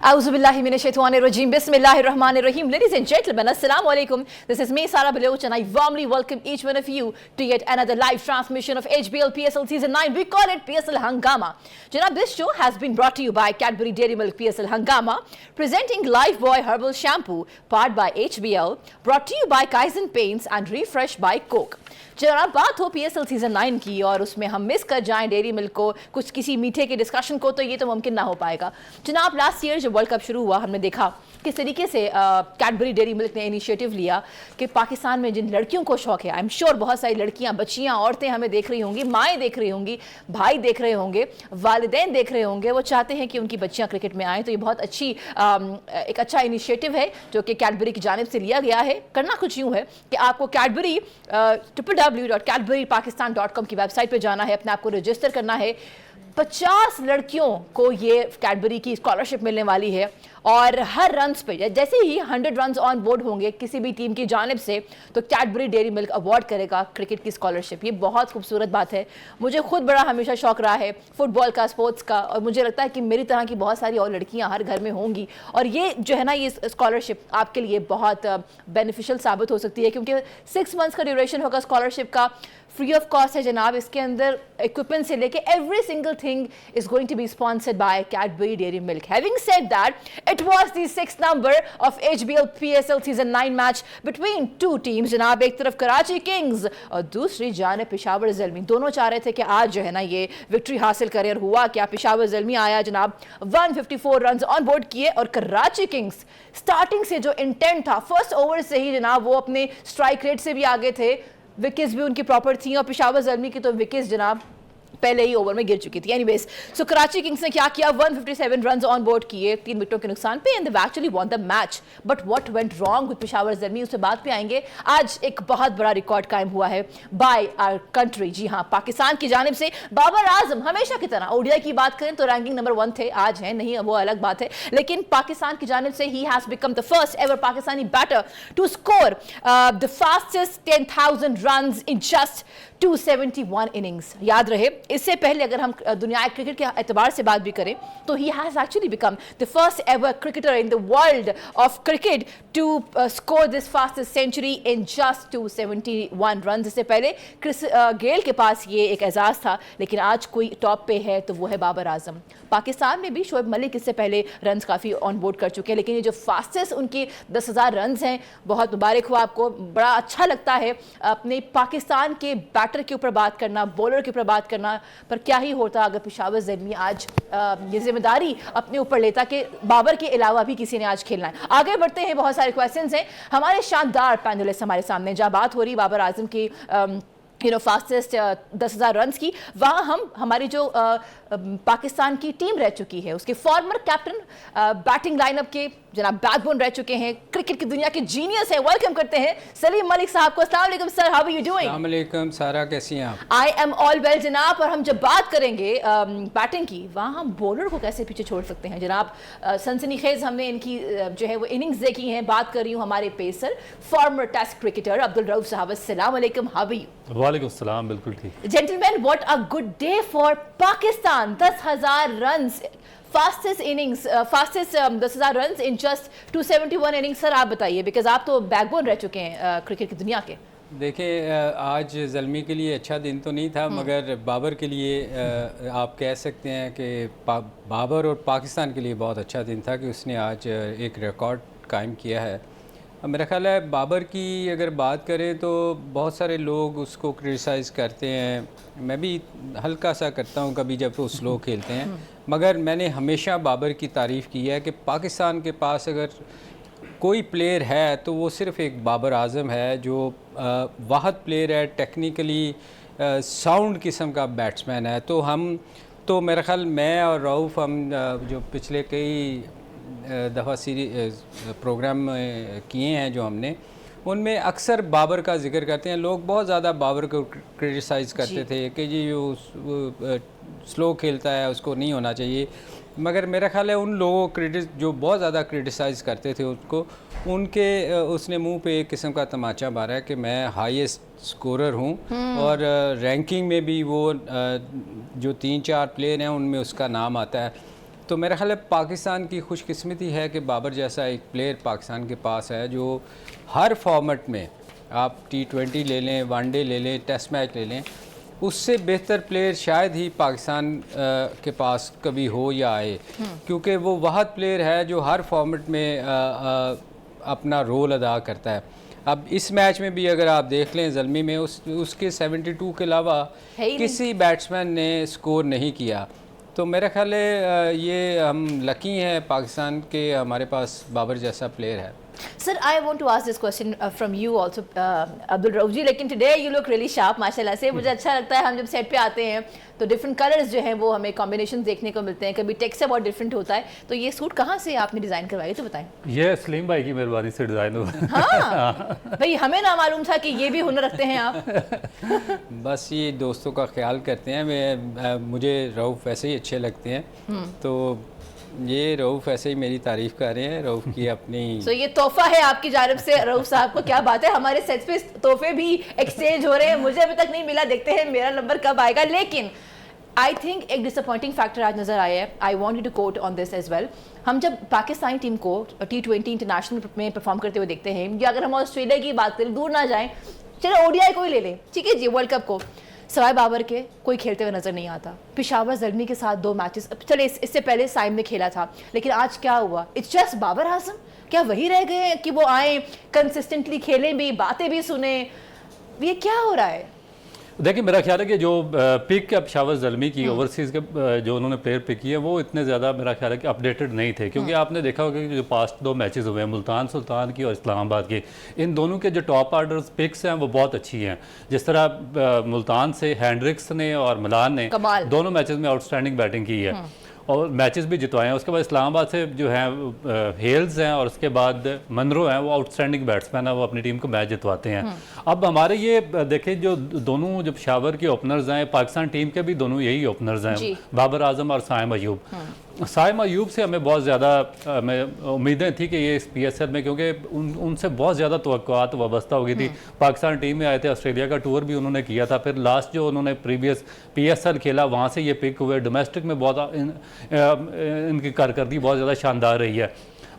Auzubillahiminashaitanirrajim. Bismillahirrahmanirrahim. Ladies and gentlemen, Assalamu alaikum. This is me, Sara Baloch, and I warmly welcome each one of you to yet another live transmission of HBL PSL Season 9. We call it PSL Hangama. Janab, this show has been brought to you by Cadbury Dairy Milk PSL Hangama, presenting Lifebuoy Herbal Shampoo, powered by HBL, brought to you by Kaizen Paints and refreshed by Coke. जनाब बात हो PSL season 9 की और उसमें हम miss कर जाएं dairy milk को, कुछ किसी मीठे के डिस्कशन को, तो ये तो मुमकिन ना हो पाएगा। जनाब लास्ट ईयर जब वर्ल्ड कप शुरू हुआ हमने देखा किस तरीके से कैडबरी डेयरी मिल्क ने इनिशिएटिव लिया कि पाकिस्तान में जिन लड़कियों को शौक है, आई एम श्योर बहुत सारी लड़कियां, बच्चियां, औरतें हमें देख रही होंगी, माएँ देख रही होंगी, भाई देख रहे होंगे, वालिदैन देख रहे होंगे, वो चाहते हैं कि उनकी बच्चियाँ क्रिकेट में आएँ। तो ये बहुत अच्छी एक अच्छा इनिशिएटिव है जो कि कैडबरी की जानिब से लिया गया है। करना कुछ यूँ है कि आपको कैडबरी www.cadburypakistan.com की वेबसाइट पे जाना है, अपने आप को रजिस्टर करना है। 50 लड़कियों को ये कैडबरी की स्कॉलरशिप मिलने वाली है और हर रन्स पे जैसे ही 100 रन्स ऑन बोर्ड होंगे किसी भी टीम की जानिब से, तो कैडबरी डेयरी मिल्क अवार्ड करेगा क्रिकेट की स्कॉलरशिप। ये बहुत खूबसूरत बात है। मुझे खुद बड़ा हमेशा शौक रहा है फुटबॉल का, स्पोर्ट्स का, और मुझे लगता है कि मेरी तरह की बहुत सारी और लड़कियां हर घर में होंगी और ये जो है ना, ये स्कॉलरशिप आपके लिए बहुत बेनिफिशियल साबित हो सकती है, क्योंकि 6 मंथ्स का ड्यूरेशन होगा स्कॉलरशिप का, फ्री ऑफ कॉस्ट है जनाब। इसके अंदर इक्विपमेंट से लेके every single thing is going to be sponsored by Cadbury Dairy Milk. Having said that, it was the 6th number of HBL PSL season 9 match between two teams जनाब। एक तरफ Karachi Kings और दूसरी जानिब पेशावर ज़ल्मी। दोनों चाह रहे थे कि आज जो है ना ये विक्ट्री हासिल करें, और हुआ क्या, पेशावर ज़ल्मी आया जनाब, 154 रन ऑन बोर्ड किए, और कराची किंग्स स्टार्टिंग से जो इंटेंट था, फर्स्ट ओवर से ही जनाब वो अपने स्ट्राइक रेट से भी आगे थे, विकेट्स भी उनकी प्रॉपर थी, और पेशावर ज़ल्मी की तो विकेट्स जनाब पहले ही ओवर में गिर चुकी थी। एनीवेज, सो कराची किंग्स ने क्या किया, 157 रन ऑन बोर्ड किए 3 विकेटों के नुकसान पे, and they actually won the match. But what went wrong with Peshawar Zalmi, उससे बात पे आएंगे। आज एक बहुत बड़ा रिकॉर्ड कायम हुआ है बाय आवर कंट्री, जी हाँ, पाकिस्तान की जानिब से। बाबर आजम हमेशा की तरह ओडीआई की बात करें तो रैंकिंग नंबर 1 थे, आज है नहीं, वो अलग बात है, लेकिन पाकिस्तान की जानिब से he has become the first ever Pakistani batter to score the fastest 10,000 run in just 271 innings. याद रहे, इससे पहले अगर हम दुनिया क्रिकेट के एतबार से बात भी करें तो he has actually become the first ever cricketer in the world of cricket to score this fastest century in just 271 run. इससे पहले क्रिस गेल के पास ये एक एजाज था, लेकिन आज कोई टॉप पे है तो वो है बाबर आजम। पाकिस्तान में भी शोएब मलिक इससे पहले रन काफ़ी ऑन बोर्ड कर चुके हैं, लेकिन ये जो फास्टेस्ट उनकी 10,000 रन हैं, बहुत मुबारक हो आपको। बड़ा अच्छा लगता है अपने पाकिस्तान के बैटर के ऊपर बात करना, बॉलर के ऊपर बात करना, पर क्या ही होता अगर पेशावर ज़ल्मी आज ये जिम्मेदारी अपने ऊपर लेता कि बाबर के अलावा भी किसी ने आज खेलना है। आगे बढ़ते हैं, बहुत सारे क्वेश्चंस हैं हमारे शानदार पैनलिस्ट हमारे सामने। जहाँ बात हो रही बाबर आजम की फास्टेस्ट 10,000 रन की, वहाँ हम हमारी जो पाकिस्तान की टीम रह चुकी है उसके फॉर्मर कैप्टन, बैटिंग लाइनअप के जनाब बैकबोन रह चुके हैं, क्रिकेट की दुनिया के जीनियस है, वेलकम करते हैं सलीम मलिक साहब को। अस्सलाम वालेकुम sir, how are you doing? अस्सलाम वालेकुम सारा, कैसी हैं आप? आई एम ऑल वेल जनाब। और हम जब बात करेंगे बैटिंग की, वहाँ हम बॉलर को कैसे पीछे छोड़ सकते हैं जनाब। सनसनीखेज हमने इनकी जो है वो इनिंग्स देखी हैं। बात कर रही हूँ हमारे pacer, former test cricketer Abdul Rauf साहब। अस्सलाम वालेकुम, हाउ आर यू? वालेकुम सलाम, बिल्कुल ठीक। Gentleman, what a good day for Pakistan. 10,000 run, fastest innings, fastest 10,000 run in just 271 innings. Sir आप बताइए, बिकॉज आप तो बैकबोन रह चुके हैं क्रिकेट की दुनिया के। देखिए, आज ज़ल्मी के लिए अच्छा दिन तो नहीं था, मगर बाबर के लिए आप कह सकते हैं कि बाबर और पाकिस्तान के लिए बहुत अच्छा दिन था कि उसने आज एक रिकॉर्ड कायम किया है। मेरा ख्याल है बाबर की अगर बात करें तो बहुत सारे लोग उसको क्रिटिसाइज़ करते हैं, मैं भी हल्का सा करता हूँ कभी जब वो स्लो खेलते हैं, मगर मैंने हमेशा बाबर की तारीफ़ की है कि पाकिस्तान के पास अगर कोई प्लेयर है तो वो सिर्फ़ एक बाबर आज़म है, जो वाहद प्लेयर है, टेक्निकली साउंड किस्म का बैट्समैन है। तो हम तो मेरा ख्याल मैं और रऊफ़, हम जो पिछले कई दफ़ा प्रोग्राम किए हैं जो हमने, उनमें अक्सर बाबर का जिक्र करते हैं। लोग बहुत ज़्यादा बाबर को क्रिटिसाइज़ करते थे कि जी वो स्लो खेलता है, उसको नहीं होना चाहिए, मगर मेरा ख्याल है उन लोगों जो बहुत ज़्यादा क्रिटिसाइज़ करते थे उसको, उनके उसने मुंह पे एक किस्म का तमाचा मारा है कि मैं हाईएस्ट स्कोरर हूँ, और रैंकिंग में भी वो जो 3-4 प्लेयर हैं उनमें उसका नाम आता है। तो मेरा ख्याल है पाकिस्तान की खुशकिस्मती है कि बाबर जैसा एक प्लेयर पाकिस्तान के पास है जो हर फॉर्मेट में, आप T20 ले लें, वनडे ले लें, टेस्ट मैच ले लें, उससे बेहतर प्लेयर शायद ही पाकिस्तान के पास कभी हो या आए, क्योंकि वो वाहद प्लेयर है जो हर फॉर्मेट में अपना रोल अदा करता है। अब इस मैच में भी अगर आप देख लें ज़ल्मी में उसके 72 के अलावा किसी बैट्समैन ने स्कोर नहीं किया। तो मेरा ख्याल है ये हम लकी हैं पाकिस्तान के, हमारे पास बाबर जैसा प्लेयर है। Sir, I want to ask this question from you also, Abdul Rauf जी, लेकिन today you look really sharp माशाल्लाह से। मुझे अच्छा लगता है हम जब सेट पे आते हैं तो डिफरेंट कलर्स जो हैं वो हमें कॉम्बिनेशन देखने को मिलते हैं, कभी टेक्स्ट से बहुत डिफरेंट होता है। तो ये सूट कहाँ से आपने डिज़ाइन करवाई तो बताएं। ये सलीम भाई की मेहरबानी से डिज़ाइन हुआ। हाँ भाई, हमें ना मालूम था कि ये भी हुनर रखते हैं आप। बस ये दोस्तों का ख्याल करते हैं। मुझे रऊफ़ वैसे ही अच्छे लगते हैं, तो ये रऊफ़ ऐसे ही मेरी तारीफ़ कर रहे हैं। रऊफ़ की अपनी तो ये तोहफा है आपकी जानिब से रऊफ़ साहब को। क्या बात है, हमारे सेट्स पे तोहफे भी एक्सचेंज हो रहे हैं। मुझे अभी तक नहीं मिला, देखते हैं मेरा नंबर कब आएगा। लेकिन आई थिंक एक डिसअपॉइंटिंग फैक्टर आज नज़र आया है। I want you to quote on this as well. हम जब पाकिस्तानी टीम को T20 इंटरनेशनल में परफॉर्म करते हुए देखते हैं, या अगर हम ऑस्ट्रेलिया की बात करें, दूर ना जाएं, चलो ODI को ही ले लें, ठीक है जी, वर्ल्ड कप को, सवाए बाबर के कोई खेलते हुए नज़र नहीं आता। पेशावर ज़ल्मी के साथ 2 मैचेस, चले इससे पहले साइम में खेला था, लेकिन आज क्या हुआ? It's just Babar Azam. क्या वही रह गए हैं कि वो आए, कंसिस्टेंटली खेलें भी, बातें भी सुने? ये क्या हो रहा है? देखिए, मेरा ख्याल है कि जो पिक है पेशावर ज़ल्मी की, ओवरसीज़ के जो उन्होंने प्लेयर पिक किए वो इतने ज़्यादा मेरा ख्याल है कि अपडेटेड नहीं थे, क्योंकि आपने देखा होगा कि जो पास्ट 2 मैचेस हुए हैं, मुल्तान सुल्तान की और इस्लामाबाद की, इन दोनों के जो टॉप ऑर्डर पिक्स हैं वो बहुत अच्छी हैं। जिस तरह मुल्तान से हैंड्रिक्स ने और मिलान ने दोनों मैचेस में आउटस्टैंडिंग बैटिंग की है और मैचेस भी जितवाए हैं। उसके बाद इस्लामाबाद से जो हैं हेल्स हैं और उसके बाद मनरो हैं, वो आउटस्टैंडिंग बैट्समैन है, वो अपनी टीम को मैच जितवाते हैं। अब हमारे ये देखें, जो दोनों जो पेशावर के ओपनर्स हैं, पाकिस्तान टीम के भी दोनों यही ओपनर्स हैं, बाबर आजम और साइम अयूब। साइम अयूब से हमें बहुत ज़्यादा उम्मीदें थी कि ये इस PSL में, क्योंकि उनसे बहुत ज़्यादा तवक्कुआत वाबस्ता हो गई थी। पाकिस्तान टीम में आए थे, ऑस्ट्रेलिया का टूर भी उन्होंने किया था, फिर लास्ट जो उन्होंने प्रीवियस PSL खेला वहाँ से ये पिक हुए। डोमेस्टिक में बहुत इनकी कारकर्दगी बहुत ज़्यादा शानदार रही है,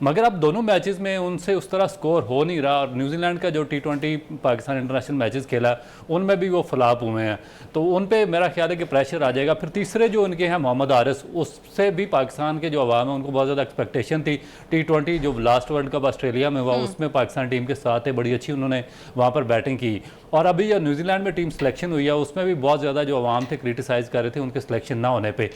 मगर अब दोनों मैचेस में उनसे उस तरह स्कोर हो नहीं रहा। और न्यूजीलैंड का जो T20 पाकिस्तान इंटरनेशनल मैचेस खेला उनमें भी वो फ्लॉप हुए हैं, तो उन पे मेरा ख्याल है कि प्रेशर आ जाएगा। फिर तीसरे जो उनके हैं मोहम्मद हारिस, उससे भी पाकिस्तान के जो अवाम है उनको बहुत ज़्यादा एक्सपेक्टेशन थी। T20 जो लास्ट वर्ल्ड कप ऑस्ट्रेलिया में हुआ उसमें पाकिस्तान टीम के साथ है, बड़ी अच्छी उन्होंने वहाँ पर बैटिंग की। और अभी जो न्यूजीलैंड में टीम सिलेक्शन हुई है उसमें भी बहुत ज़्यादा जो अवाम थे क्रिटिसाइज़ कर रहे थे उनके सिलेक्शन ना होने पर,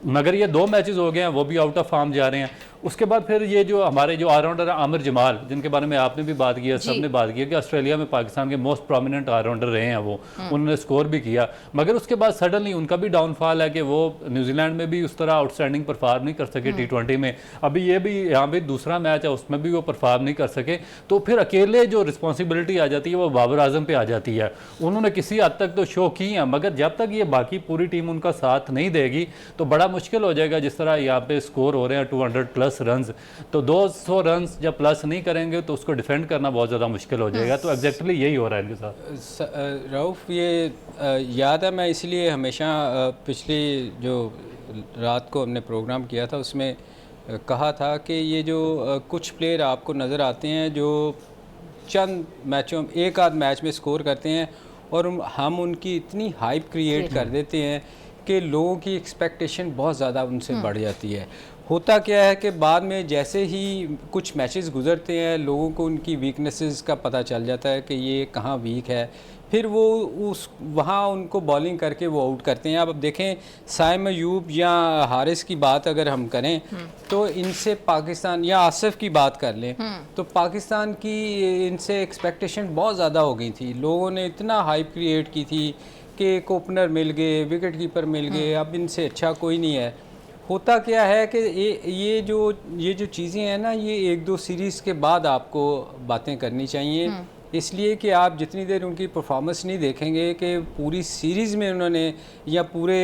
मगर ये 2 मैचेस हो गए हैं, वो भी आउट ऑफ फॉर्म जा रहे हैं। उसके बाद फिर ये जो हमारे जो ऑलराउंडर है आमिर जमाल, जिनके बारे में आपने भी बात किया, सबने बात की कि ऑस्ट्रेलिया में पाकिस्तान के मोस्ट प्रोमिनेंट ऑलराउंडर रहे हैं वो, उन्होंने स्कोर भी किया, मगर उसके बाद सडनली उनका भी डाउनफॉल है कि वो न्यूजीलैंड में भी उस तरह आउटस्टैंडिंग परफॉर्म नहीं कर सके T20 में। अभी ये भी यहाँ पे दूसरा मैच है, उसमें भी वो परफॉर्म नहीं कर सके, तो फिर अकेले जो रिस्पॉन्सिबिलिटी आ जाती है वो बाबर आजम पे आ जाती है। उन्होंने किसी हद तक तो शो की है, मगर जब तक ये बाकी पूरी टीम उनका साथ नहीं देगी तो बड़ा मुश्किल हो जाएगा। जिस तरह यहाँ पे स्कोर हो रहे हैं 200+ रन, तो 200 रन जब प्लस नहीं करेंगे तो उसको डिफेंड करना बहुत ज़्यादा मुश्किल हो जाएगा। तो एग्जैक्टली यही हो रहा है इनके साथ। रऊफ़, ये याद है, मैं इसलिए हमेशा पिछली जो रात को हमने प्रोग्राम किया था उसमें कहा था कि ये जो कुछ प्लेयर आपको नज़र आते हैं जो चंद मैचों, एक आध मैच में स्कोर करते हैं और हम उनकी इतनी हाइप क्रिएट कर देते हैं कि लोगों की एक्सपेक्टेशन बहुत ज़्यादा उनसे बढ़ जाती है। होता क्या है कि बाद में जैसे ही कुछ मैचेस गुजरते हैं लोगों को उनकी वीकनेसेस का पता चल जाता है कि ये कहाँ वीक है, फिर वो उस वहाँ उनको बॉलिंग करके वो आउट करते हैं। अब देखें, साइम अयूब या हारिस की बात अगर हम करें तो इनसे पाकिस्तान, या आसिफ की बात कर लें तो पाकिस्तान की इनसे एक्सपेक्टेशन बहुत ज़्यादा हो गई थी। लोगों ने इतना हाइप क्रिएट की थी कि एक ओपनर मिल गए, विकेट कीपर मिल गए, अब इनसे अच्छा कोई नहीं है। होता क्या है कि ये जो चीज़ें हैं ना, ये 1-2 सीरीज़ के बाद आपको बातें करनी चाहिए, इसलिए कि आप जितनी देर उनकी परफॉर्मेंस नहीं देखेंगे कि पूरी सीरीज़ में उन्होंने या पूरे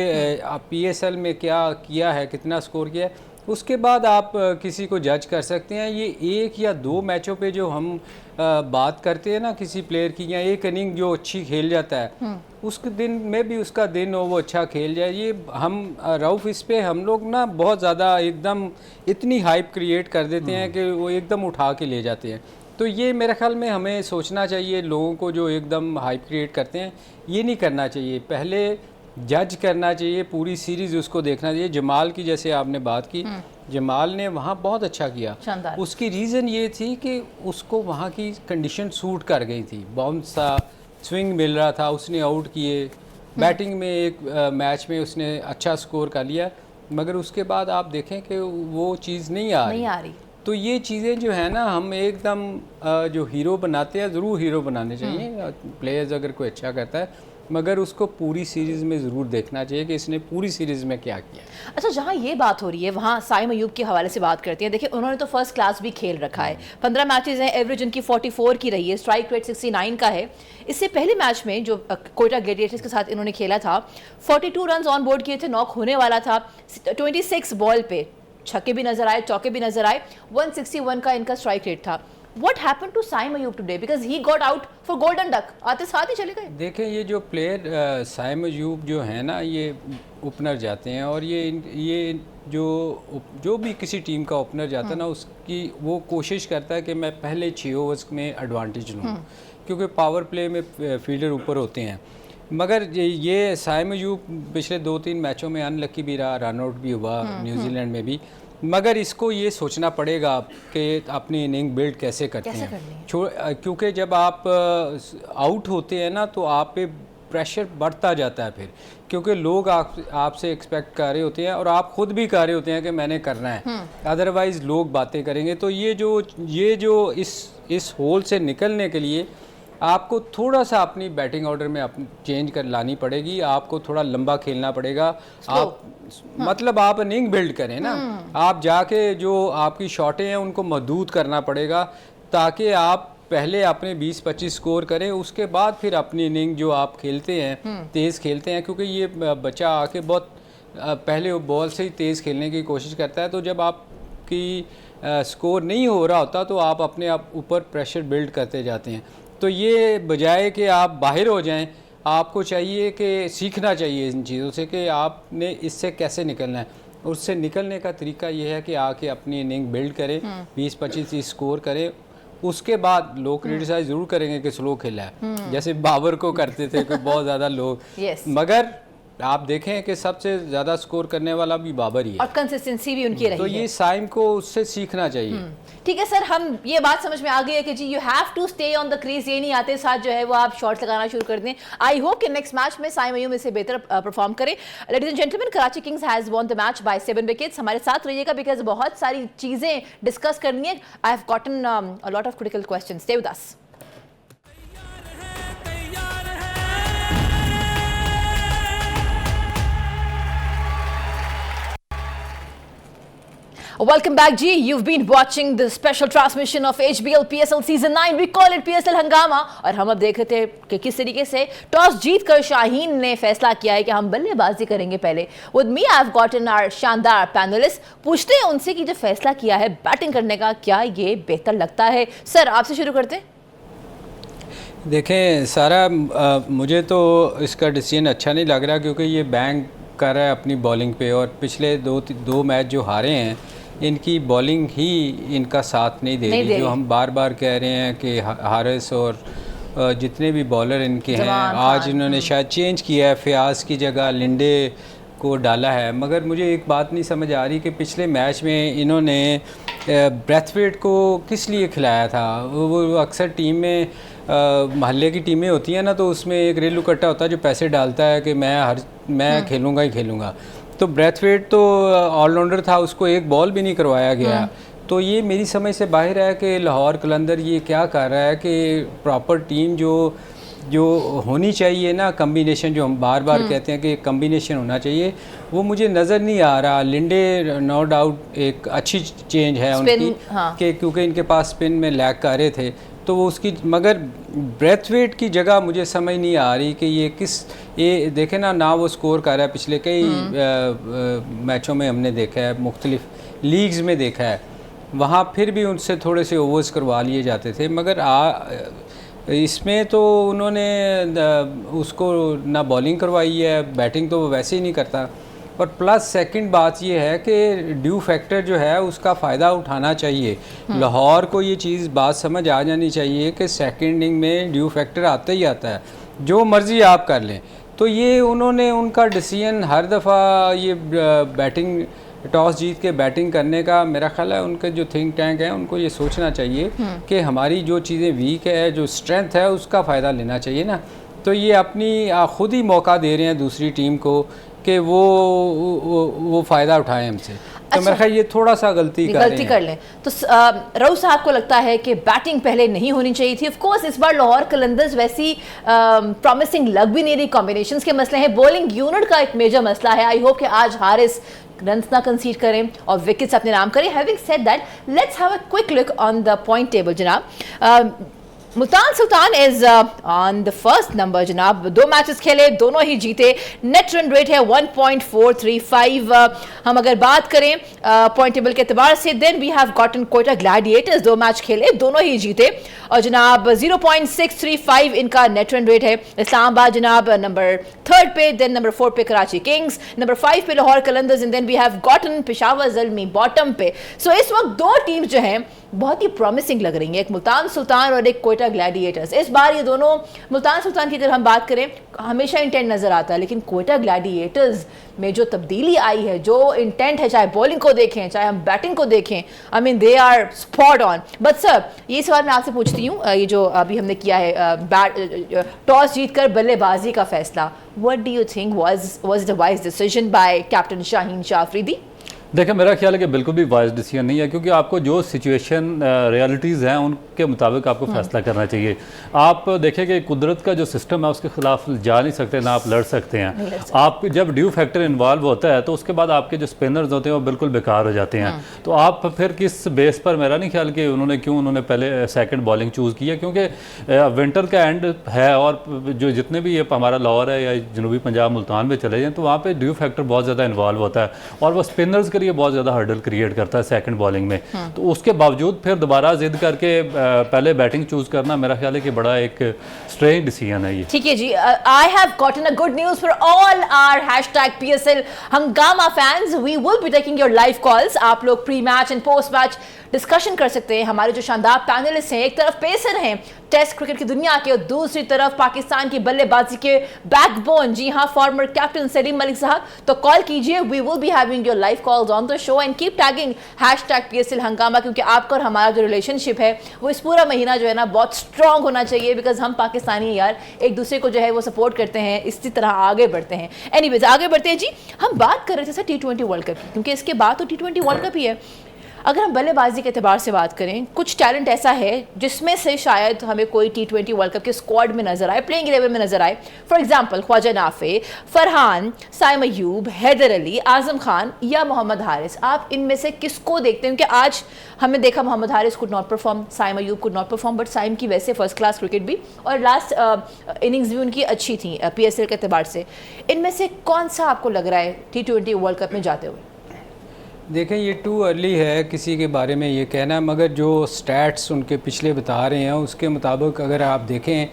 PSL में क्या किया है, कितना स्कोर किया है, उसके बाद आप किसी को जज कर सकते हैं। ये 1 या 2 मैचों पे जो हम बात करते हैं ना किसी प्लेयर की, या एक इनिंग जो अच्छी खेल जाता है उसके दिन में भी उसका दिन हो वो अच्छा खेल जाए, ये हम रऊफ इस पे हम लोग ना बहुत ज़्यादा एकदम इतनी हाइप क्रिएट कर देते हैं कि वो एकदम उठा के ले जाते हैं। तो ये मेरे ख्याल में हमें सोचना चाहिए, लोगों को जो एकदम हाइप क्रिएट करते हैं ये नहीं करना चाहिए, पहले जज करना चाहिए, पूरी सीरीज़ उसको देखना चाहिए। जमाल की जैसे आपने बात की, जमाल ने वहाँ बहुत अच्छा किया, शानदार। उसकी रीज़न ये थी कि उसको वहाँ की कंडीशन सूट कर गई थी, बाउंस था, स्विंग मिल रहा था, उसने आउट किए, बैटिंग में एक मैच में उसने अच्छा स्कोर कर लिया, मगर उसके बाद आप देखें कि वो चीज़ नहीं आ रही। तो ये चीज़ें जो है ना हम एकदम जो हीरो बनाते हैं, ज़रूर हीरो बनाने चाहिए प्लेयर्स अगर कोई अच्छा करता है, मगर उसको पूरी सीरीज़ में ज़रूर देखना चाहिए कि इसने पूरी सीरीज़ में क्या किया। अच्छा, जहाँ ये बात हो रही है वहाँ साइम अयूब के हवाले से बात करते हैं। देखिए उन्होंने तो फर्स्ट क्लास भी खेल रखा है, 15 मैचेस हैं, एवरेज उनकी 44 की रही है, स्ट्राइक रेट 69 का है। इससे पहले मैच में जो कोयटा ग्लेडिएटर्स के साथ इन्होंने खेला था 42 रन ऑन बोर्ड किए थे, नॉक होने वाला था, 26 बॉल पे छक्के भी नजर आए, चौके भी नजर आए, 161 का इनका स्ट्राइक रेट था। What happened to Saim Ayub today? Because he got out for golden duck. आते साथ ही चले गए। देखें ये जो प्लेयर साइम अयूब जो है ना, ये ओपनर जाते हैं, और ये जो भी किसी टीम का ओपनर जाता है ना, उसकी वो कोशिश करता है कि मैं पहले 6 ओवर्स में एडवांटेज लूँ, क्योंकि पावर प्ले में फील्डर ऊपर होते हैं। मगर ये साइम अयूब पिछले 2-3 मैचों में अनलकी भी रहा, रन आउट भी हुआ न्यूजीलैंड में भी, मगर इसको ये सोचना पड़ेगा कि अपनी इनिंग बिल्ड कैसे करते हैं, क्योंकि जब आप आउट होते हैं ना तो आप पे प्रेशर बढ़ता जाता है फिर, क्योंकि लोग आपसे एक्सपेक्ट कर रहे होते हैं और आप खुद भी कर रहे होते हैं कि मैंने करना है, अदरवाइज़ लोग बातें करेंगे। तो ये जो इस होल से निकलने के लिए आपको थोड़ा सा अपनी बैटिंग ऑर्डर में चेंज कर लानी पड़ेगी, आपको थोड़ा लंबा खेलना पड़ेगा। आप मतलब आप इनिंग बिल्ड करें ना, आप जाके जो आपकी शॉटें हैं उनको महदूद करना पड़ेगा, ताकि आप पहले अपने 20-25 स्कोर करें, उसके बाद फिर अपनी इनिंग जो आप खेलते हैं तेज़ खेलते हैं, क्योंकि ये बच्चा आके बहुत पहले बॉल से ही तेज़ खेलने की कोशिश करता है। तो जब आपकी स्कोर नहीं हो रहा होता तो आप अपने आप ऊपर प्रेशर बिल्ड करते जाते हैं। तो ये बजाय कि आप बाहर हो जाएं, आपको चाहिए कि सीखना चाहिए इन चीज़ों से कि आपने इससे कैसे निकलना है। उससे निकलने का तरीका ये है कि आके अपनी इनिंग बिल्ड करें, 20-25 स्कोर करें, उसके बाद लोग क्रिटिसाइज ज़रूर करेंगे कि स्लो खेला है, जैसे बाबर को करते थे कि बहुत ज़्यादा लोग मगर आप देखें कि सबसे ज़्यादा स्कोर करने वाला भी बाबर ही है, और कंसिस्टेंसी भी उनकी रही तो ये साइम को उससे सीखना चाहिए। ठीक है सर, हम ये बात समझ में आ गई है कि जी you have to stay on the crease, ये नहीं आते साथ जो है वो आप शॉट्स लगाना शुरू कर दें। आई होप कि नेक्स्ट मैच में साइम अयूब इससे बेहतर परफॉर्म करे। Ladies and gentleman, Karachi Kings has won the match by 7 wickets. हमारे साथ रहिएगा बिकॉज बहुत सारी चीजें डिस्कस करनी है। आई have gotten a lot of critical questions. Stay with us. Welcome back, G. You've been watching the special transmission of HBL PSL Season 9. We call it PSL हंगामा। और हम अब देख रहे थे कि किस तरीके से टॉस जीतकर शाहीन ने फैसला किया है कि हम बल्लेबाजी करेंगे पहले। With me, I've gotten our शानदार पैनलिस्ट। पूछते हैं उनसे कि जो फैसला किया है बैटिंग करने का, क्या ये बेहतर लगता है? सर, आपसे शुरू करते हैं। देखें सारा, मुझे तो इसका डिसीजन अच्छा नहीं लग रहा, क्योंकि ये बैंक कर रहा है अपनी बॉलिंग पे, और पिछले दो मैच जो हारे हैं इनकी बॉलिंग ही इनका साथ नहीं दे रही। जो हम बार बार कह रहे हैं कि हारिस और जितने भी बॉलर इनके हैं, आज इन्होंने शायद चेंज किया है, फयाज की जगह लिंडे को डाला है। मगर मुझे एक बात नहीं समझ आ रही कि पिछले मैच में इन्होंने ब्रेथवेट को किस लिए खिलाया था। वो अक्सर टीम में महल्ले की टीमें होती हैं ना, तो उसमें एक रेलू कट्टा होता है जो पैसे डालता है कि मैं खेलूँगा ही खेलूँगा। तो ब्रेथवेट तो ऑलराउंडर था, उसको एक बॉल भी नहीं करवाया गया। तो ये मेरी समझ से बाहर है कि लाहौर कलंदर ये क्या कर रहा है कि प्रॉपर टीम जो होनी चाहिए ना, कम्बिनेशन जो हम बार बार कहते हैं कि कम्बिनेशन होना चाहिए, वो मुझे नज़र नहीं आ रहा। लिंडे नो डाउट एक अच्छी चेंज है उनकी, कि क्योंकि इनके पास स्पिन में लैग कर रहे थे, तो वो उसकी, मगर ब्रेथ वेट की जगह मुझे समझ नहीं आ रही कि ये देखे ना वो स्कोर कर रहा है। पिछले कई मैचों में हमने देखा है, मुख्तलिफ लीग्स में देखा है, वहाँ फिर भी उनसे थोड़े से ओवर्स करवा लिए जाते थे, मगर इसमें तो उन्होंने उसको ना बॉलिंग करवाई है, बैटिंग तो वो वैसे ही नहीं करता। और प्लस सेकंड बात ये है कि ड्यू फैक्टर जो है उसका फ़ायदा उठाना चाहिए। लाहौर को ये चीज़ बात समझ आ जानी चाहिए कि सेकंड इनिंग में ड्यू फैक्टर आता ही आता है, जो मर्ज़ी आप कर लें। तो ये उन्होंने उनका डिसीजन हर दफ़ा ये बैटिंग टॉस जीत के बैटिंग करने का, मेरा ख्याल है उनके जो थिंक टैंक है उनको ये सोचना चाहिए कि हमारी जो चीज़ें वीक है, जो स्ट्रेंथ है, उसका फ़ायदा लेना चाहिए ना। तो ये अपनी ख़ुद ही मौका दे रहे हैं दूसरी टीम को कि वो फ़ायदा उठाएं हमसे। तो मेरा ख्याल ये थोड़ा सा गलती कर लें। तो रऊफ साहब को लगता है कि बैटिंग पहले नहीं होनी चाहिए थी। ऑफ कोर्स इस बार लाहौर कलंदर्स वैसी प्रॉमिसिंग लग भी नहीं रही, कॉम्बिनेशंस के मसले हैं, बॉलिंग यूनिट का एक मेजर मसला है। आई होप कि आज हारिस रन्स ना कंसीड करें और विकेट्स अपने नाम करें। Having said that, let's have a quick look on the point table जनाब। Multan Sultan is on the first number जनाब, 2 मैचेस खेले, दोनों ही जीते, नेट रन रेट है 1.435। हम अगर बात करें पॉइंट टेबल के एतबार से, then we have gotten Quetta Gladiators, 2 match खेले, दोनों ही जीते और जनाब 0.635 इनका नेट रन रेट है। इस्लामाबाद जनाब नंबर 3 पे, देन नंबर 4 पे कराची किंग्स, नंबर 5 पे Lahore Qalandars and then we have gotten Peshawar Zalmi bottom पे। सो इस वक्त 2 टीम्स जो हैं बहुत ही प्रॉमिसिंग लग रही है, एक मुल्तान सुल्तान और एक क्वेटा ग्लैडिएटर्स। इस बार ये दोनों, मुल्तान सुल्तान की अगर हम बात करें हमेशा इंटेंट नजर आता है, लेकिन क्वेटा ग्लैडिएटर्स में जो तब्दीली आई है, जो इंटेंट है, चाहे बॉलिंग को देखें चाहे हम बैटिंग को देखें, I mean they are spot on. But sir ये सवाल मैं आपसे पूछती हूँ, ये जो अभी हमने किया है टॉस जीतकर बल्लेबाजी का फैसला, what do you think was the wise decision by captain Shaheen Shah Afridi? देखिए मेरा ख्याल है कि बिल्कुल भी वाइज डिसीजन नहीं है, क्योंकि आपको जो सिचुएशन रियलिटीज़ हैं उनके मुताबिक आपको फैसला करना चाहिए। आप देखें कि कुदरत का जो सिस्टम है उसके खिलाफ जा नहीं सकते, ना आप लड़ सकते हैं। आप जब ड्यू फैक्टर इन्वॉल्व होता है तो उसके बाद आपके जो स्पिनर्स होते हैं वो बिल्कुल बेकार हो जाते हैं। तो आप फिर किस बेस पर, मेरा नहीं ख्याल कि उन्होंने पहले सेकेंड बॉलिंग चूज़ किया, क्योंकि विंटर का एंड है और जो जितने भी ये हमारा लाहौर है या जनूबी पंजाब मुल्तान में चले जाएँ तो वहाँ पर ड्यू फैक्टर बहुत ज़्यादा इन्वॉल्व होता है और वो स्पिनर्स के लिए बहुत ज़्यादा हर्डल क्रिएट करता है सेकंड बॉलिंग में। तो उसके बावजूद फिर दोबारा जिद करके पहले बैटिंग चूज करना मेरा ख्याल है कि बड़ा एक स्ट्रेंज डिसीजन है ये। ठीक है जी, I have gotten a good news for all our #PSL हंगामा fans. We will be taking your live calls. आप लोग pre match and post match discussion कर सकते हैं। हमारे जो शानदार पैनलिस्ट हैं, एक तरफ पेसर हैं टेस्ट क्रिकेट की दुनिया के और दूसरी तरफ पाकिस्तान की बल्लेबाजी के बैकबोन, जी हाँ, फॉर्मर कैप्टन सलीम मलिक साहब। तो कॉल कीजिए, we will be having your live calls on the show and keep tagging #PSL हंगामा, क्योंकि आपका और हमारा जो रिलेशनशिप है वो इस पूरा महीना जो है ना बहुत स्ट्रॉन्ग होना चाहिए, बिकॉज हम पाकिस्तानी यार एक दूसरे को जो है वो सपोर्ट करते हैं, इसी तरह आगे बढ़ते हैं। एनीवेज आगे बढ़ते हैं जी। हम बात कर रहे थे सर T20 वर्ल्ड कप की, क्योंकि इसके बाद तो T20 वर्ल्ड कप ही है। अगर हम बल्लेबाजी के एतबार से बात करें, कुछ टैलेंट ऐसा है जिसमें से शायद हमें कोई T20 वर्ल्ड कप के स्क्वाड में नजर आए, प्लेइंग 11 में नजर आए। फॉर एग्जांपल ख्वाजा नाफे, फरहान, साइम अयूब, हैदर अली, आजम खान या मोहम्मद हारिस। आप इनमें से किसको देखते हैं? क्योंकि आज हमने देखा Mohammad Haris could not perform, Saim Ayub could not perform, but Saim की वैसे फर्स्ट क्लास क्रिकेट भी और लास्ट इनिंग्स भी उनकी अच्छी थी PSL के एतबार से। इनमें से कौन सा आपको लग रहा है T20 वर्ल्ड कप में जाते हुए? देखें, ये टू अर्ली है किसी के बारे में ये कहना, मगर जो स्टैट्स उनके पिछले बता रहे हैं उसके मुताबिक अगर आप देखें,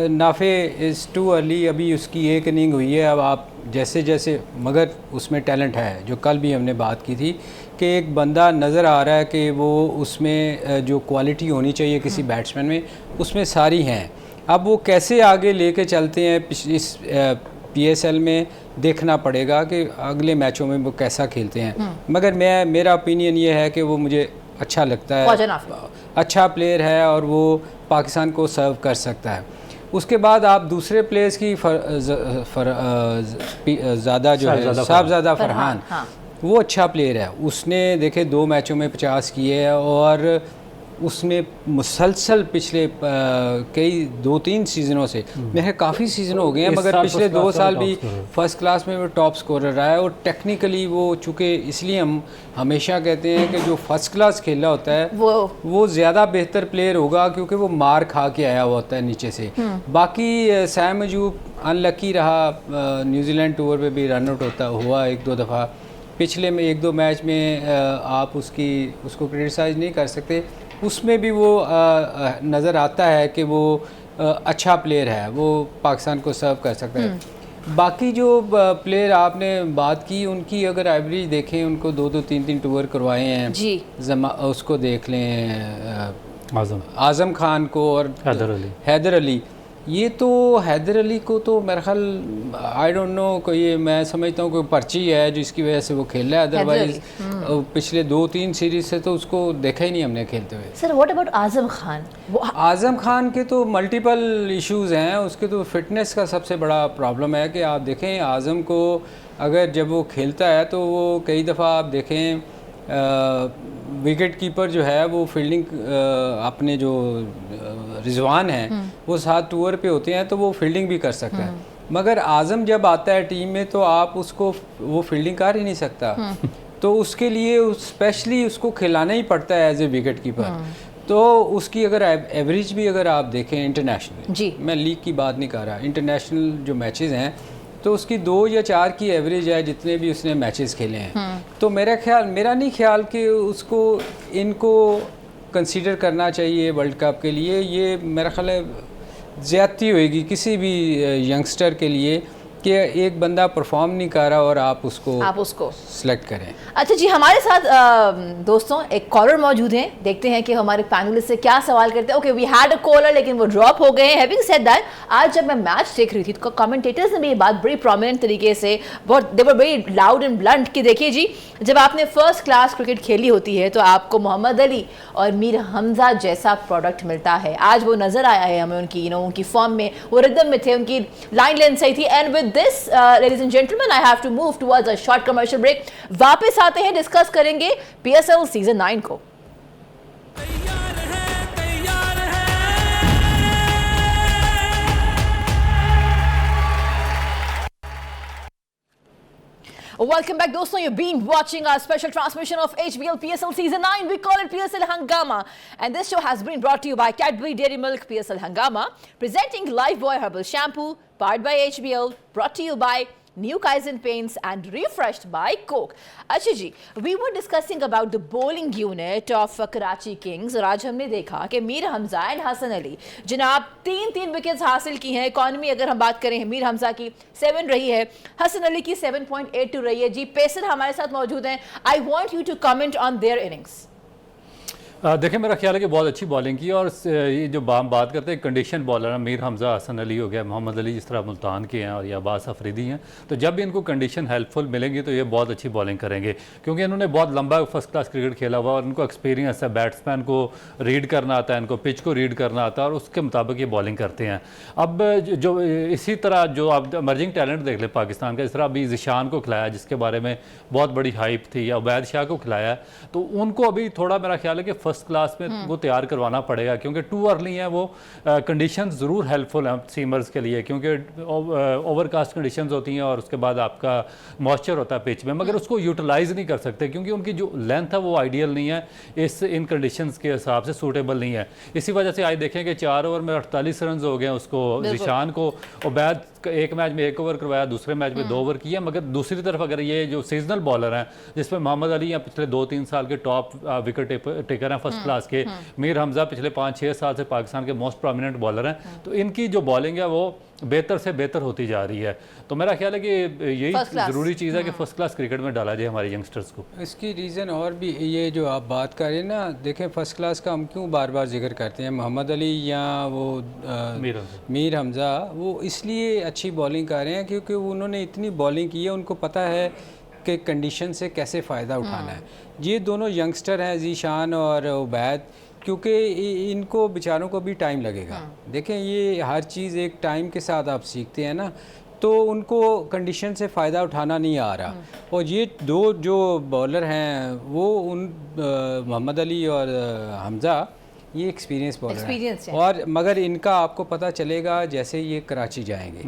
नाफे इज़ टू अर्ली, अभी उसकी एक इनिंग हुई है। अब आप जैसे जैसे, मगर उसमें टैलेंट है, जो कल भी हमने बात की थी कि एक बंदा नज़र आ रहा है कि वो उसमें जो क्वालिटी होनी चाहिए किसी बैट्समैन में उसमें सारी हैं। अब वो कैसे आगे लेके चलते हैं इस PSL में देखना पड़ेगा कि अगले मैचों में वो कैसा खेलते हैं। मगर मेरा ओपिनियन ये है कि वो मुझे अच्छा लगता है, अच्छा प्लेयर है और वो पाकिस्तान को सर्व कर सकता है। उसके बाद आप दूसरे प्लेयर्स की ज़्यादा जो है साहबजादा फरहान, वो अच्छा प्लेयर है। उसने देखे 2 मैचों में 50 किए हैं और उसने मुसलसल पिछले कई 2-3 सीज़नों से, मेरे काफ़ी सीज़न हो गए हैं, इस मगर साल पिछले first 2 class साल का भी top scorer। फर्स्ट क्लास में वो टॉप स्कोरर रहा है। और टेक्निकली वो चूँकि, इसलिए हम हमेशा कहते हैं कि जो फर्स्ट क्लास खेला होता है वो ज़्यादा बेहतर प्लेयर होगा, क्योंकि वो मार खा के आया हुआ होता है नीचे से। बाकी सैम अयूब अनलकी रहा, न्यूजीलैंड टूर पे भी रन आउट हुआ 1-2 दफ़ा। पिछले में 1-2 मैच में आप उसको क्रिटिसाइज़ नहीं कर सकते, उसमें भी वो नज़र आता है कि वो अच्छा प्लेयर है, वो पाकिस्तान को सर्व कर सकता है। बाकी जो प्लेयर आपने बात की, उनकी अगर एवरेज देखें, उनको 2-2 3-3 टूर करवाए हैं जी। उसको देख लें, आज़म खान को और हैदर अली। ये तो हैदर अली को तो मेरा ख्याल आई डोंट नो, कोई ये मैं समझता हूँ कोई पर्ची है जिसकी वजह से वो खेल रहा है, अदरवाइज पिछले 2-3 सीरीज से तो उसको देखा ही नहीं हमने खेलते हुए। Sir what about Azam Khan? Azam Khan के तो मल्टीपल इश्यूज़ हैं, उसके तो फिटनेस का सबसे बड़ा प्रॉब्लम है कि आप देखें आज़म को अगर जब वो खेलता है तो वो कई दफ़ा आप देखें विकेट कीपर जो है वो फील्डिंग अपने जो रिजवान हैं वो 7 टूर पे होते हैं, तो वो फील्डिंग भी कर सकता है। मगर आज़म जब आता है टीम में तो आप उसको वो फील्डिंग कर ही नहीं सकता, तो उसके लिए स्पेशली उसको खिलाना ही पड़ता है एज ए विकेट कीपर। तो उसकी अगर एवरेज भी अगर आप देखें इंटरनेशनल, मैं लीग की बात नहीं कर रहा, इंटरनेशनल जो मैचेस हैं तो उसकी 2 या 4 की एवरेज है जितने भी उसने मैचेस खेले हैं। तो मेरा नहीं ख्याल कि उसको इनको कंसीडर करना चाहिए वर्ल्ड कप के लिए। ये मेरा ख्याल है ज़्यादती होएगी किसी भी यंगस्टर के लिए कि एक बंदा परफॉर्म नहीं कर रहा और आप उसको सिलेक्ट करें। अच्छा जी, हमारे साथ दोस्तों एक कॉलर मौजूद हैं, देखते हैं कि हमारे पैनलिस्ट से क्या सवाल करते हैं। Okay, we had a caller लेकिन वो ड्रॉप हो गए हैं। हैविंग सेड दैट, आज जब मैं मैच देख रही थी तो कमेंटेटर्स ने भी ये बात बड़ी प्रोमिनेंट तरीके से, बहुत they were very loud and blunt कि देखिए जी, जब आपने फर्स्ट क्लास क्रिकेट खेली होती है तो आपको मोहम्मद अली और मीर हमजा जैसा प्रोडक्ट मिलता है। आज वो नजर आया है हमें, उनकी उनकी फॉर्म में, वो रिदम में थे, उनकी लाइन लेंथ सही थी। And with this ladies and gentlemen, I have to move towards a short commercial break. वापस आते हैं, डिस्कस करेंगे PSL सीजन 9 को। Welcome back दोस्तों, you've been watching our special transmission of HBL PSL season 9. We call it PSL Hangama, and this show has been brought to you by Cadbury Dairy Milk PSL Hangama, presenting Lifebuoy Herbal Shampoo, powered by HBL, brought to you by New Kaizen Paints and refreshed by Coke. अच्छा जी, we were discussing about the bowling unit of Karachi Kings और आज हमने देखा कि Mir Hamza and Hasan Ali जनाब 3 wickets हासिल की हैं। इकॉनमी अगर हम बात करें मीर हमजा की 7 रही है, हसन अली की 7.82 रही है। जी पेसर हमारे साथ मौजूद हैं, I want you to comment on their innings. देखिए मेरा ख्याल है कि बहुत अच्छी बॉलिंग की, और ये जो हम बात करते हैं कंडीशन बॉलर हैं, मीर हमजा, हसन अली हो गया, मोहम्मद अली जिस तरह मुल्तान के हैं और या अब्बास अफरीदी हैं, तो जब भी इनको कंडीशन हेल्पफुल मिलेंगी तो ये बहुत अच्छी बॉलिंग करेंगे, क्योंकि इन्होंने बहुत लंबा फर्स्ट क्लास क्रिकेट खेला हुआ और इनको एक्सपीरियंस है, बैट्समैन को रीड करना आता है, इनको पिच को रीड करना आता है और उसके मुताबिक ये बॉलिंग करते हैं। अब जो इसी तरह जो आप इमर्जिंग टैलेंट देख लें पाकिस्तान का, इस तरह अभी ज़िशान को खिलाया जिसके बारे में बहुत बड़ी हाइप थी, या उबैद शाह को खिलाया, तो उनको अभी थोड़ा मेरा ख्याल है कि फर्स्ट क्लास में वो तैयार करवाना पड़ेगा, क्योंकि टू अर्ली हैं वो। कंडीशंस ज़रूर हेल्पफुल हैं सीमर्स के लिए, क्योंकि ओवरकास्ट कंडीशंस होती हैं और उसके बाद आपका मॉइस्चर होता है पिच में, मगर उसको यूटिलाइज़ नहीं कर सकते क्योंकि उनकी जो लेंथ है वो आइडियल नहीं है, इन कंडीशंस के हिसाब से सूटेबल नहीं है। इसी वजह से आज देखें कि 4 ओवर में 48 रन हो गए उसको, ज़िशान को उबैद एक मैच में 1 ओवर करवाया, दूसरे मैच में 2 ओवर किया। मगर दूसरी तरफ अगर ये जो सीजनल बॉलर हैं जिसमें मोहम्मद अली हैं पिछले 2-3 साल के टॉप विकेट टेकर हैं फर्स्ट क्लास के, मीर हमजा पिछले 5-6 साल से पाकिस्तान के मोस्ट प्रोमिनेंट बॉलर हैं, तो इनकी जो बॉलिंग है वो बेहतर से बेहतर होती जा रही है। तो मेरा ख्याल है कि यही ज़रूरी चीज़ है कि फर्स्ट क्लास क्रिकेट में डाला जाए हमारे यंगस्टर्स को। इसकी रीज़न और भी ये जो आप बात कर रहे हैं ना, देखें फर्स्ट क्लास का हम क्यों बार बार जिक्र करते हैं, मोहम्मद अली या वो मीर हमजा, वो इसलिए अच्छी बॉलिंग कर रहे हैं क्योंकि उन्होंने इतनी बॉलिंग की है, उनको पता है कि कंडीशन से कैसे फ़ायदा उठाना है। ये दोनों यंगस्टर हैं ज़ीशान और उबैद, क्योंकि इनको बेचारों को भी टाइम लगेगा। देखें ये हर चीज़ एक टाइम के साथ आप सीखते हैं ना, तो उनको कंडीशन से फ़ायदा उठाना नहीं आ रहा। और ये दो जो बॉलर हैं वो मोहम्मद अली और हमज़ा, ये एक्सपीरियंस बॉलर Experience है। और मगर इनका आपको पता चलेगा जैसे ये कराची जाएंगे,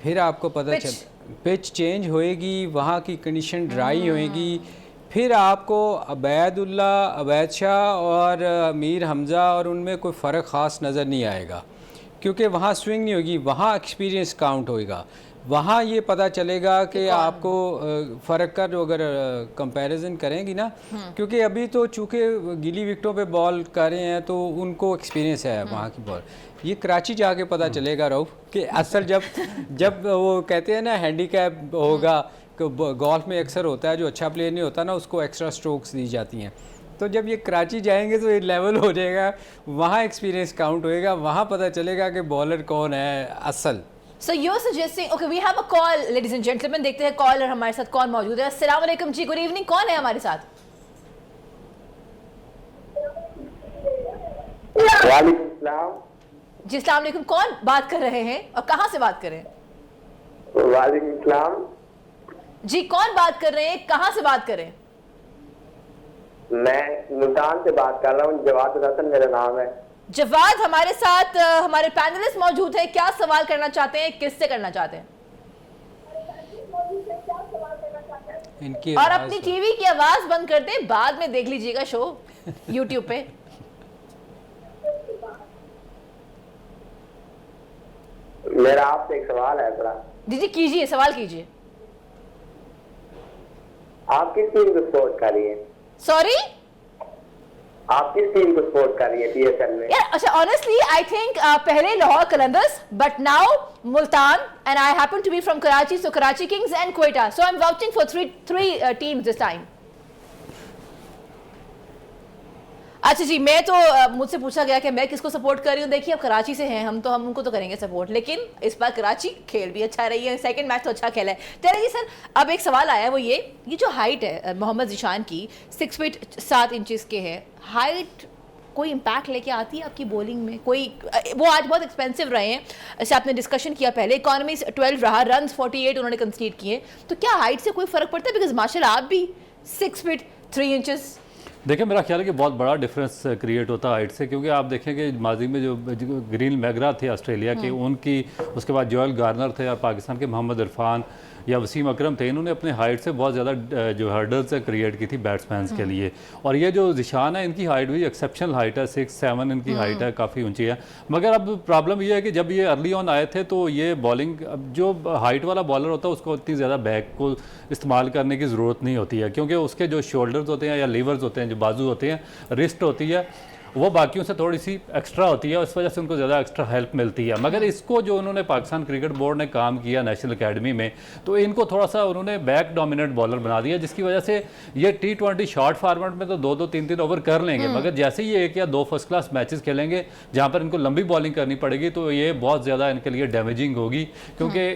फिर आपको पता चल पिच चेंज होएगी, वहाँ की कंडीशन ड्राई होएगी, फिर आपको अबैदुल्ला, अबैद शाह और अमीर हमज़ा और उनमें कोई फ़र्क ख़ास नज़र नहीं आएगा, क्योंकि वहाँ स्विंग नहीं होगी, वहाँ एक्सपीरियंस काउंट होएगा। वहाँ ये पता चलेगा कि आपको फ़र्क का जो अगर कंपैरिजन करेंगी ना, क्योंकि अभी तो चूँकि गीली विकटों पे बॉल कर रहे हैं तो उनको एक्सपीरियंस है वहाँ की बॉल। ये कराची जाके पता चलेगा रऊफ कि असल जब वो कहते हैं ना हैंडीकैप होगा, गोल्फ में अक्सर होता है जो अच्छा प्लेयर नहीं होता ना उसको एक्स्ट्रा स्ट्रोक्स दी जाती हैं, तो जब ये कराची जाएंगे तो ये लेवल हो जाएगा, वहाँ एक्सपीरियंस काउंट होएगा, वहाँ पता चलेगा कि बॉलर कौन है असल। So you're suggesting, okay, we have a call, ladies and gentlemen, देखते हैं कॉलर हमारे साथ कौन मौजूद है। अस्सलाम वालेकुम जी, गुड इवनिंग, कौन है हमारे साथ? वालेकुम सलाम। जी अस्सलाम वालेकुम, कौन बात कर रहे हैं और कहाँ से बात कर रहे हैं? वालेकुम सलाम। जी कौन बात कर रहे हैं, कहाँ से बात कर रहे हैं? मैं मुल्तान से बात कर रहा हूँ, जवाद हसन मेरा नाम है। जवाद हमारे साथ हमारे पैनलिस्ट मौजूद है, क्या सवाल करना चाहते हैं, किससे करना चाहते हैं? इनकी और आवाज़ अपनी टीवी की आवाज बंद कर दें, बाद में देख लीजिएगा शो यूट्यूब पे। मेरा आपसे एक सवाल है बड़ा। जी जी कीजिए, सवाल कीजिए। आप किस टीम को सपोर्ट कर रही है? सॉरी आप किस टीम को सपोर्ट कर रही है पीएसएल में? यार अच्छा, ऑनेस्टली आई थिंक पहले Lahore Qalandars, but now Multan, and I happen to be from Karachi, so Karachi Kings and Quetta, so I am vouching for three teams this time. अच्छा जी, मैं तो मुझसे पूछा गया कि मैं किसको सपोर्ट कर रही हूँ। देखिए अब कराची से हैं हम, तो हम उनको तो करेंगे सपोर्ट, लेकिन इस बार कराची खेल भी अच्छा रही है, सेकंड मैच तो अच्छा खेला है। चलिए जी सर, अब एक सवाल आया, वो ये जो हाइट है मोहम्मद ज़ीशान की 6 फीट 7 इंचेस के है, हाइट कोई इम्पैक्ट लेके आती है आपकी बॉलिंग में? कोई वो आज बहुत एक्सपेंसिव रहे हैं, ऐसे आपने डिस्कशन किया पहले, इकॉनमी 12 रहा, रन 48 उन्होंने कंसीड किए, तो क्या हाइट से कोई फ़र्क पड़ता है? बिकॉज माशाल्लाह आप भी 6 फीट 3 इंचेस। देखिए मेरा ख्याल है कि बहुत बड़ा डिफरेंस क्रिएट होता है हाइट से, क्योंकि आप देखें कि माजी में जो ग्रीन मैगरा थे ऑस्ट्रेलिया के, उनकी, उसके बाद जोएल गार्नर थे, और पाकिस्तान के मोहम्मद इरफान या वसीम अकरम थे, इन्होंने अपने हाइट से बहुत ज़्यादा जो हर्डल्स क्रिएट की थी बैट्समैन के लिए। और ये जो ज़ीशान है, इनकी हाइट भी एक्सेप्शनल हाइट है, 6'7" इनकी हाइट है, काफ़ी ऊंची है। मगर अब प्रॉब्लम ये है कि जब ये अर्ली ऑन आए थे तो ये बॉलिंग, अब जो हाइट वाला बॉलर होता है उसको इतनी ज़्यादा बैक को इस्तेमाल करने की ज़रूरत नहीं होती है, क्योंकि उसके जो शोल्डर्स होते हैं या लीवर्स होते हैं, जो बाजू होते हैं, रिस्ट होती है, वो बाकियों से थोड़ी सी एक्स्ट्रा होती है, इस वजह से उनको ज़्यादा एक्स्ट्रा हेल्प मिलती है। मगर इसको जो उन्होंने पाकिस्तान क्रिकेट बोर्ड ने काम किया नेशनल एकेडमी में, तो इनको थोड़ा सा उन्होंने बैक डोमिनेट बॉलर बना दिया, जिसकी वजह से ये T20 शॉर्ट फॉर्मेट में तो 2-2 3-3 ओवर कर लेंगे, मगर जैसे ही 1 या 2 फर्स्ट क्लास मैचेस खेलेंगे जहाँ पर इनको लंबी बॉलिंग करनी पड़ेगी, तो ये बहुत ज़्यादा इनके लिए डैमेजिंग होगी, क्योंकि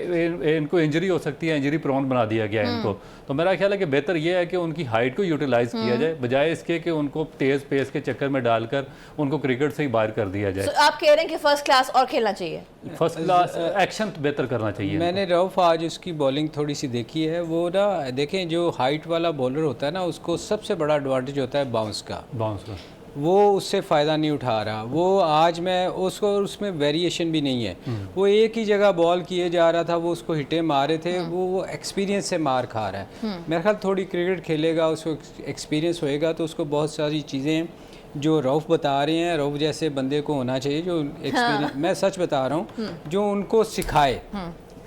इनको इंजरी हो सकती है, इंजरी प्रोन बना दिया गया है इनको। तो मेरा ख्याल है कि बेहतर ये है कि उनकी हाइट को यूटिलाइज किया जाए, बजाय इसके कि उनको तेज़ पेस के चक्कर में डालकर उनको क्रिकेट से ही बाहर कर दिया जाए। आप कह रहे हैं कि फर्स्ट क्लास और खेलना चाहिए, फर्स्ट क्लास एक्शन बेहतर करना चाहिए। मैंने रऊफ आज उसकी बॉलिंग थोड़ी सी देखी है, वो ना देखें जो हाइट वाला बॉलर होता है ना, उसको सबसे बड़ा एडवांटेज होता है बाउंस का, वो उससे फ़ायदा नहीं उठा रहा। वो आज मैं उसको, उसमें वेरिएशन भी नहीं है, वो एक ही जगह बॉल किए जा रहा था, वो उसको हिटे मारे थे, वो एक्सपीरियंस से मार खा रहा है। मेरे ख्याल थोड़ी क्रिकेट खेलेगा, उसको एक्सपीरियंस होएगा, तो उसको बहुत सारी चीज़ें जो रऊफ बता रहे हैं, रऊफ जैसे बंदे को होना चाहिए जो एक्सपीरियंस, मैं सच बता रहा हूँ, जो उनको सिखाए।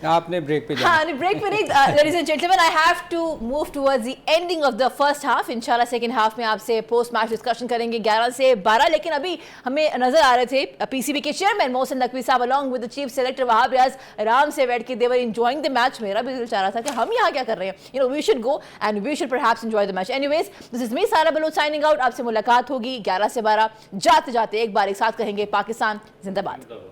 आपने ब्रेक पे जाना। हाँ, ब्रेक पे नहीं। Ladies and gentleman, I have to move towards the ending of the first half. इंशाल्लाह सेकंड हाफ में आपसे पोस्ट मैच डिस्कशन करेंगे 11 से 12, लेकिन अभी हमें नजर आ रहे थे पीसीबी के चेयरमैन मोहसिन नकवी साहब along with the chief selector Wahab Riaz आराम से बैठ के they were enjoying the match. मेरा भी दिल चाह रहा था कि हम यहाँ क्या कर रहे हैं, you know we should go and we should perhaps enjoy the match. Anyways, this is me Sara Baloch signing out. आपसे मुलाकात होगी 11 से 12। जाते जाते एक बार एक साथ कहेंगे पाकिस्तान जिंदाबाद।